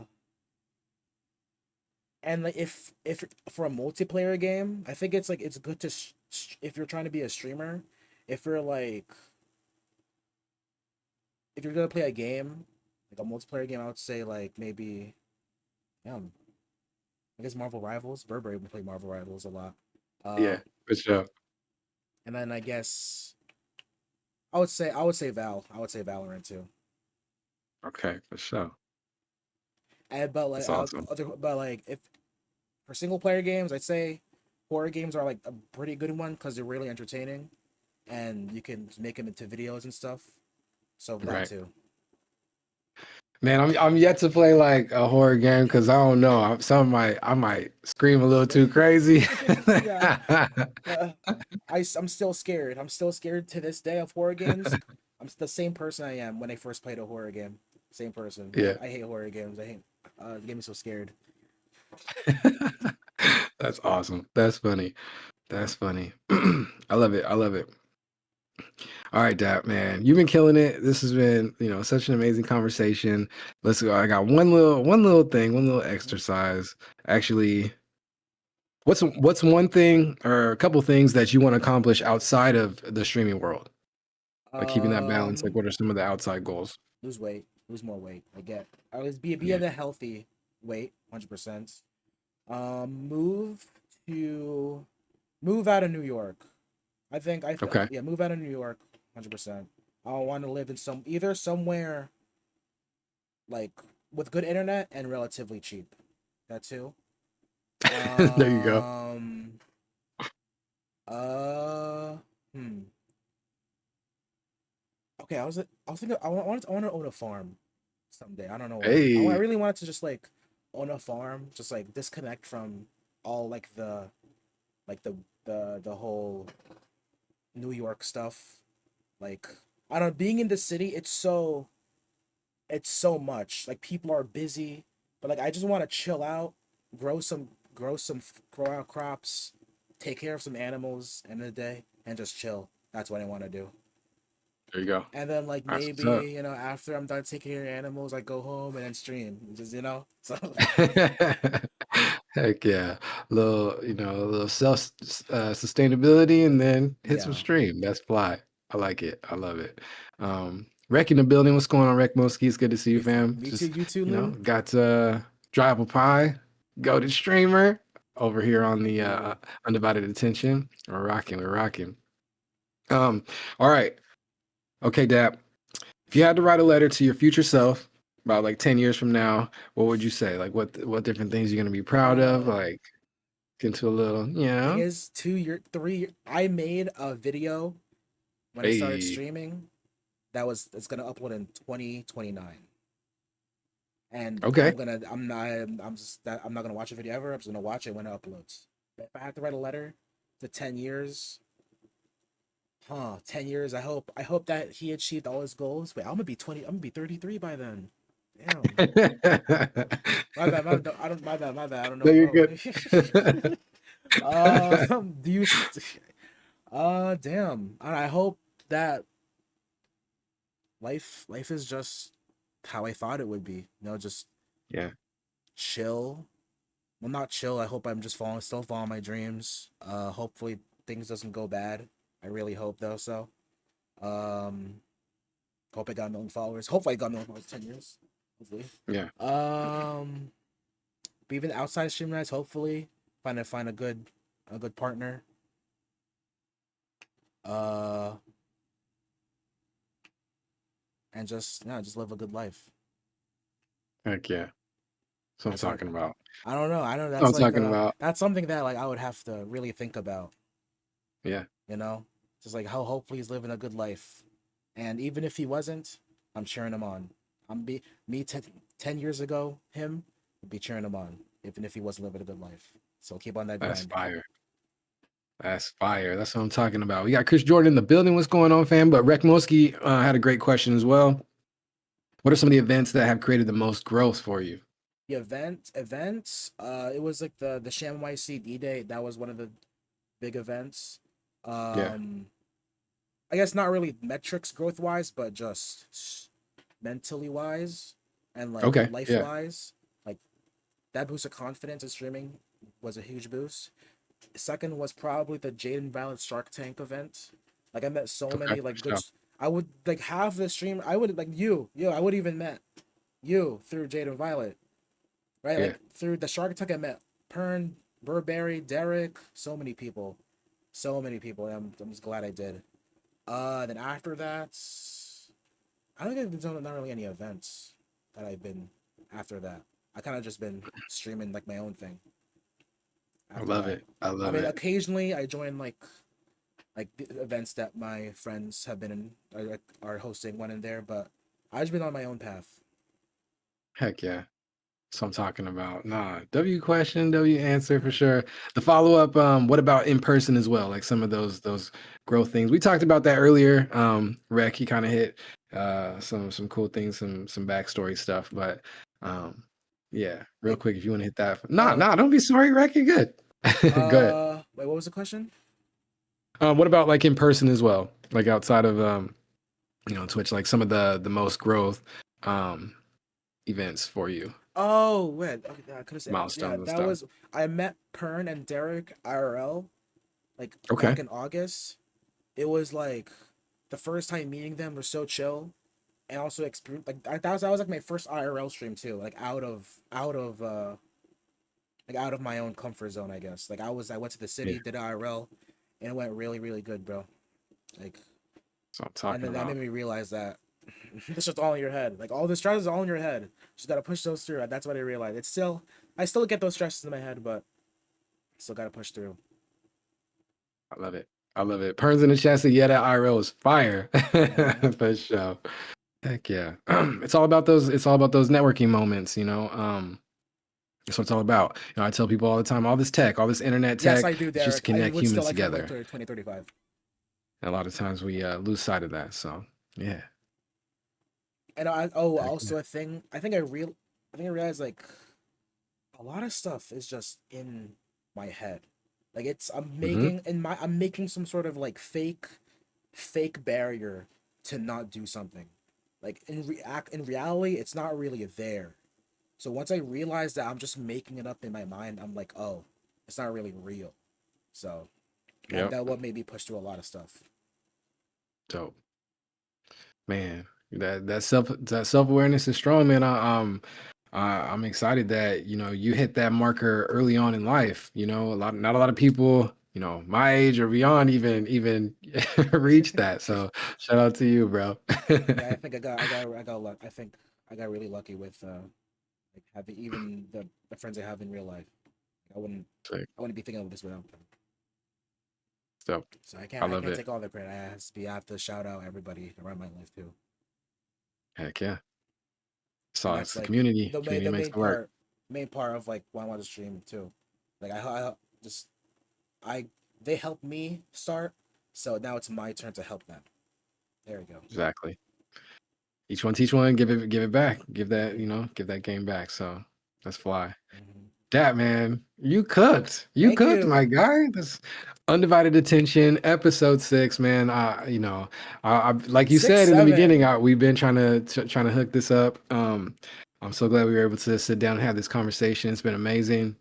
and like if for a multiplayer game, I think it's like it's good to if you're trying to be a streamer, if you're like if you're gonna play a game, like a multiplayer game, I would say like maybe yeah, I guess Marvel Rivals. Burberry would play Marvel Rivals a lot. Uh, Yeah, for sure. and then I guess I would say Valorant too. Okay, for sure. And but like That's awesome. but like if for single player games, I'd say horror games are like a pretty good one because they're really entertaining, and you can make them into videos and stuff. So that Right. too. Man, I'm yet to play like a horror game because I don't know. I might scream a little too crazy. Yeah, uh, I'm still scared. I'm still scared to this day of horror games. The same person I am when I first played a horror game. Same person. Yeah. I hate horror games. I hate get me so scared. That's awesome. That's funny. That's funny. I love it. I love it. All right, Dap, man. You've been killing it. This has been, such an amazing conversation. Let's go. I got one little thing, one little Mhm. exercise. Actually, what's one thing or a couple things that you want to accomplish outside of the streaming world? Like keeping that balance, like Um, what are some of the outside goals? lose weight, lose more weight. I get. I was be Yeah. in a healthy weight, 100%. Move to move out of New York. Okay. Yeah, move out of New York, 100%. I want to live in either somewhere like with good internet and relatively cheap. That too. There you go. Um. Uh. Okay. I was thinking. I want to own a farm. someday. I don't know when. I Hey, really wanted to just like own a farm, just like disconnect from all like the whole New York stuff. Like I don't know, being in the city, it's so much. Like people are busy, but like I just want to chill out, grow some grow out crops, take care of some animals end of the day, and just chill. That's what I want to do. there you go. And then like That's what's maybe, up. after I'm done taking care of animals, I go home and then stream. Just so Heck yeah. A little self sustainability and then hit some yeah. stream. That's fly. I like it. I love it. Wreck in the building. What's going on, Wreck Moski? It's good to see you, fam. Me too, Just, you too, Lou. got Dry Apple Pie, goated streamer over here on the Ooh. Undivided Attention. We're rocking, we're rocking. Um, all right. Okay, Dap. If you had to write a letter to your future self about like 10 years from now, what would you say? Like what different things you're gonna be proud of? Uh Like get into a little, thing is 2 year 3 I made a video when I started hey, streaming it's gonna upload in 2029. And okay. I'm not gonna watch a video ever. I'm just gonna watch it when it uploads. If I have to write a letter to 10 years, 10 years. I hope that he achieved all his goals. Wait, I'm gonna be 20. I'm gonna be 33 by then. Damn. My bad. My bad. I don't. My bad. My bad. I don't No, know. you're Oh. good. Do you? Damn. I hope that life is just how I thought it would be. Just Yeah, chill. Well, not chill. I hope I'm just still following my dreams. Hopefully things doesn't go bad. I really hope though. So, um, hope I got a million followers. Hopefully I got a million followers in 10 years. Hopefully. yeah. Um, but even outside of stream nights, hopefully find a good partner. Uh, and just live a good life. Heck yeah. That's what I'm That's what talking about. I don't know. I know That's that's what I'm like talking about. that's something that like I would have to really think about. Yeah. You know, just like how hopefully he's living a good life, and even if he wasn't, I'm cheering him on. I'm be me 10 years ago, him would be cheering him on, even if he wasn't living a good life. So keep on that That's grind. fire. That's fire. That's what I'm talking about. We got Chris Jordan in the building. What's going on, fam? But Rek Moski had a great question as well. What are some of the events that have created the most growth for you? The events, it was like the Sham YC Day. That was one of the big events. Yeah. Um, I guess not really metrics growth wise, but just mentally wise and like Okay. life Yeah. wise. Like that boost of confidence in streaming was a huge boost. Second was probably the Jaden Violet Shark Tank event. Like I met so Okay. many like For good. sure. I would like half the stream. I would like you. I would even met you through Jaden Violet, right? Yeah. Like through the Shark Tank, I met Pern, Burberry, Derek, so many people. I'm just glad I did. Then after that, I don't think there's not really any events that I've been after that. I kind of just been streaming like my own thing I after love that. it. I I love mean, it. occasionally I join like the events that my friends have been in are hosting one in there, but I've just been on my own path. Heck yeah. That's what I'm talking about. Nah. W question, W answer for sure. The follow-up, what about in person as well? Like some of those growth things. We talked about that earlier. Rec, he kind of hit some cool things, some backstory stuff. But yeah, real Like, quick, if you want to hit that. Nah, oh, nah, don't be sorry, Rec, you're good. Good. wait, what was the question? What about like in person as well? Like outside of Twitch, like some of the most growth um events for you, Oh, wait, okay, I could have said, yeah, milestones and that stuff. was I met Pern and Derek IRL like Okay. back in August. It was like the first time meeting them was so chill, and also experience like that was like my first IRL stream too, like out of my own comfort zone, I guess. Like I went to the Yeah. city, did IRL, and it went really really good, bro. Like, That's what I'm and talking then that made about. me realize that this is all in your head. Like all the stresses are all in your head. Just gotta push those through. That's what I realized. I still get those stresses in my head, but still gotta push through. I love it. I love it. Perns in the chat said, yeah, that IRL is fire. Mm-hmm. For sure. Heck yeah. It's all about those. It's all about those networking moments. That's what it's all about. I tell people all the time, all this tech, all this internet Yes, tech, I do, it's just to Derek. I connect would still humans like to live together. to 2035. And a lot of times we lose sight of that. So yeah. And Heck yeah. also a thing. I think I realized like a lot of stuff is just in my head. Like Hmm. I'm making some sort of like fake barrier to not do something. Like in reality, it's not really there. So once I realize that I'm just making it up in my mind, I'm like, oh, it's not really real. So Yep. that what made me push through a lot of stuff. Dope. Man, that self awareness is strong, man. I'm excited that you hit that marker early on in life. Not a lot of people, my age or beyond even reach that. So shout out to you, bro. Yeah, I think I got luck. I think I got really lucky with like having even the friends I have in real life. I wouldn't Sick. I wouldn't be thinking of this without them. So So I I love can't it. take all the credit. I have to shout out everybody around my life too. Heck yeah. And So that's it's the like community. Community the makes the work. main part of like why I want to stream too. Like I just I they helped me start, so now it's my turn to help them. There we go. Exactly. Each one teach one, give it back. Give that game back. So let's fly. Hmm. That man, you cooked. You Thank cooked, my you. guy. This undivided attention, episode 6, man. Like you Six said in the beginning, seven. we've been trying to hook this up. I'm so glad we were able to sit down and have this conversation. It's been amazing.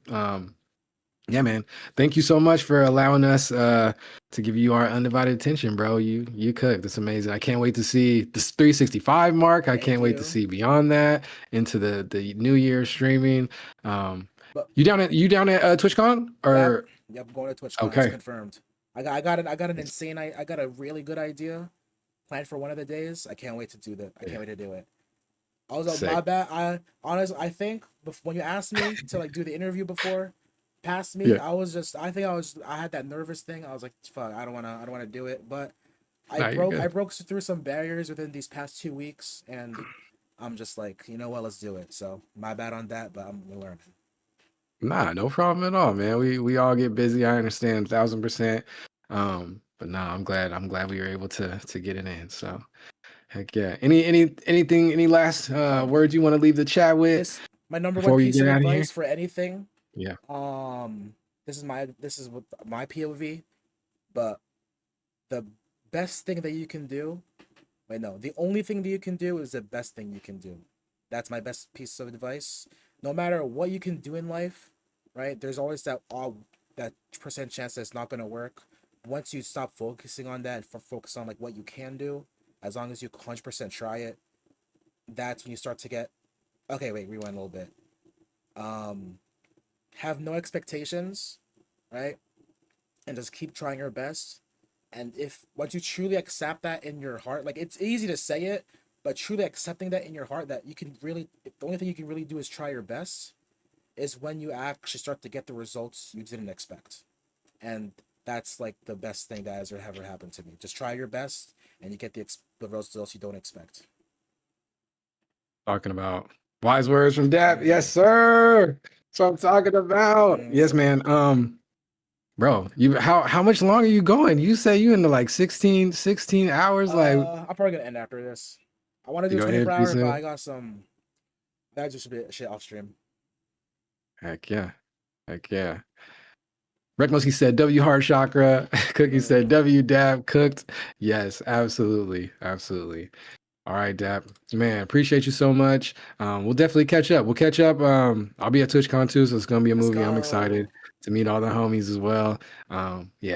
Yeah, man. Thank you so much for allowing us to give you our undivided attention, bro. You cooked. That's amazing. I can't wait to see this 365 mark. I Thank can't wait to you. see beyond that into the new year streaming. Um, But you down at TwitchCon yep, or yep. Going to TwitchCon. It's okay? confirmed. I got an insane. I got a really good idea planned for one of the days. I can't wait to do that. I can't Yeah, wait to do it. I was like, my sick. bad. I think when you asked me to like do the interview before, past me, Yeah. I had that nervous thing. I was like, fuck, I don't wanna do it. But Nah, you're I good. broke through some barriers within these past 2 weeks, and I'm just like, you know what, let's do it. So my bad on that, but I'm learning. Nah, no problem at all, man. We all get busy. I understand 1000%. But nah, I'm glad we were able to get it in. So heck yeah. Any last Um, words you want to leave the chat with this my number one before we piece get of out of here? advice for anything. Yeah. This is what my POV, but the best thing that you can do. Wait, no, the only thing that you can do is the best thing you can do. That's my best piece of advice. No matter what you can do in life, right? There's always that percent chance that it's not gonna work. Once you stop focusing on that and focus on like what you can do, as long as you 100% try it, that's when you start to get. Okay, wait, rewind a little bit. Um, have no expectations, right? And just keep trying your best. And if once you truly accept that in your heart, like it's easy to say it, but truly accepting that in your heart that you can really, the only thing you can really do is try your best, is when you actually start to get the results you didn't expect. And that's like the best thing that has ever happened to me. Just try your best and you get the results you don't expect. Talking about wise words from Dap. Yes, Mm-hmm. sir. That's what I'm talking about. Mm-hmm. Yes, man. Bro, you how much longer you going? You say you into like 16 hours, like I'm probably gonna end after this. I want to you do a gonna 24 end pretty hour, but soon? I got some. That just be shit off stream. Heck yeah. Heck yeah. Rekmoski said W heart chakra. Cookie said Mm. W dab cooked. Yes, absolutely. Absolutely. All right, Dap. Man, appreciate you so much. We'll definitely catch up. We'll catch up. I'll be at TwitchCon too, so it's gonna be a Let's movie. I'm excited go. to meet all the homies as well. Yeah.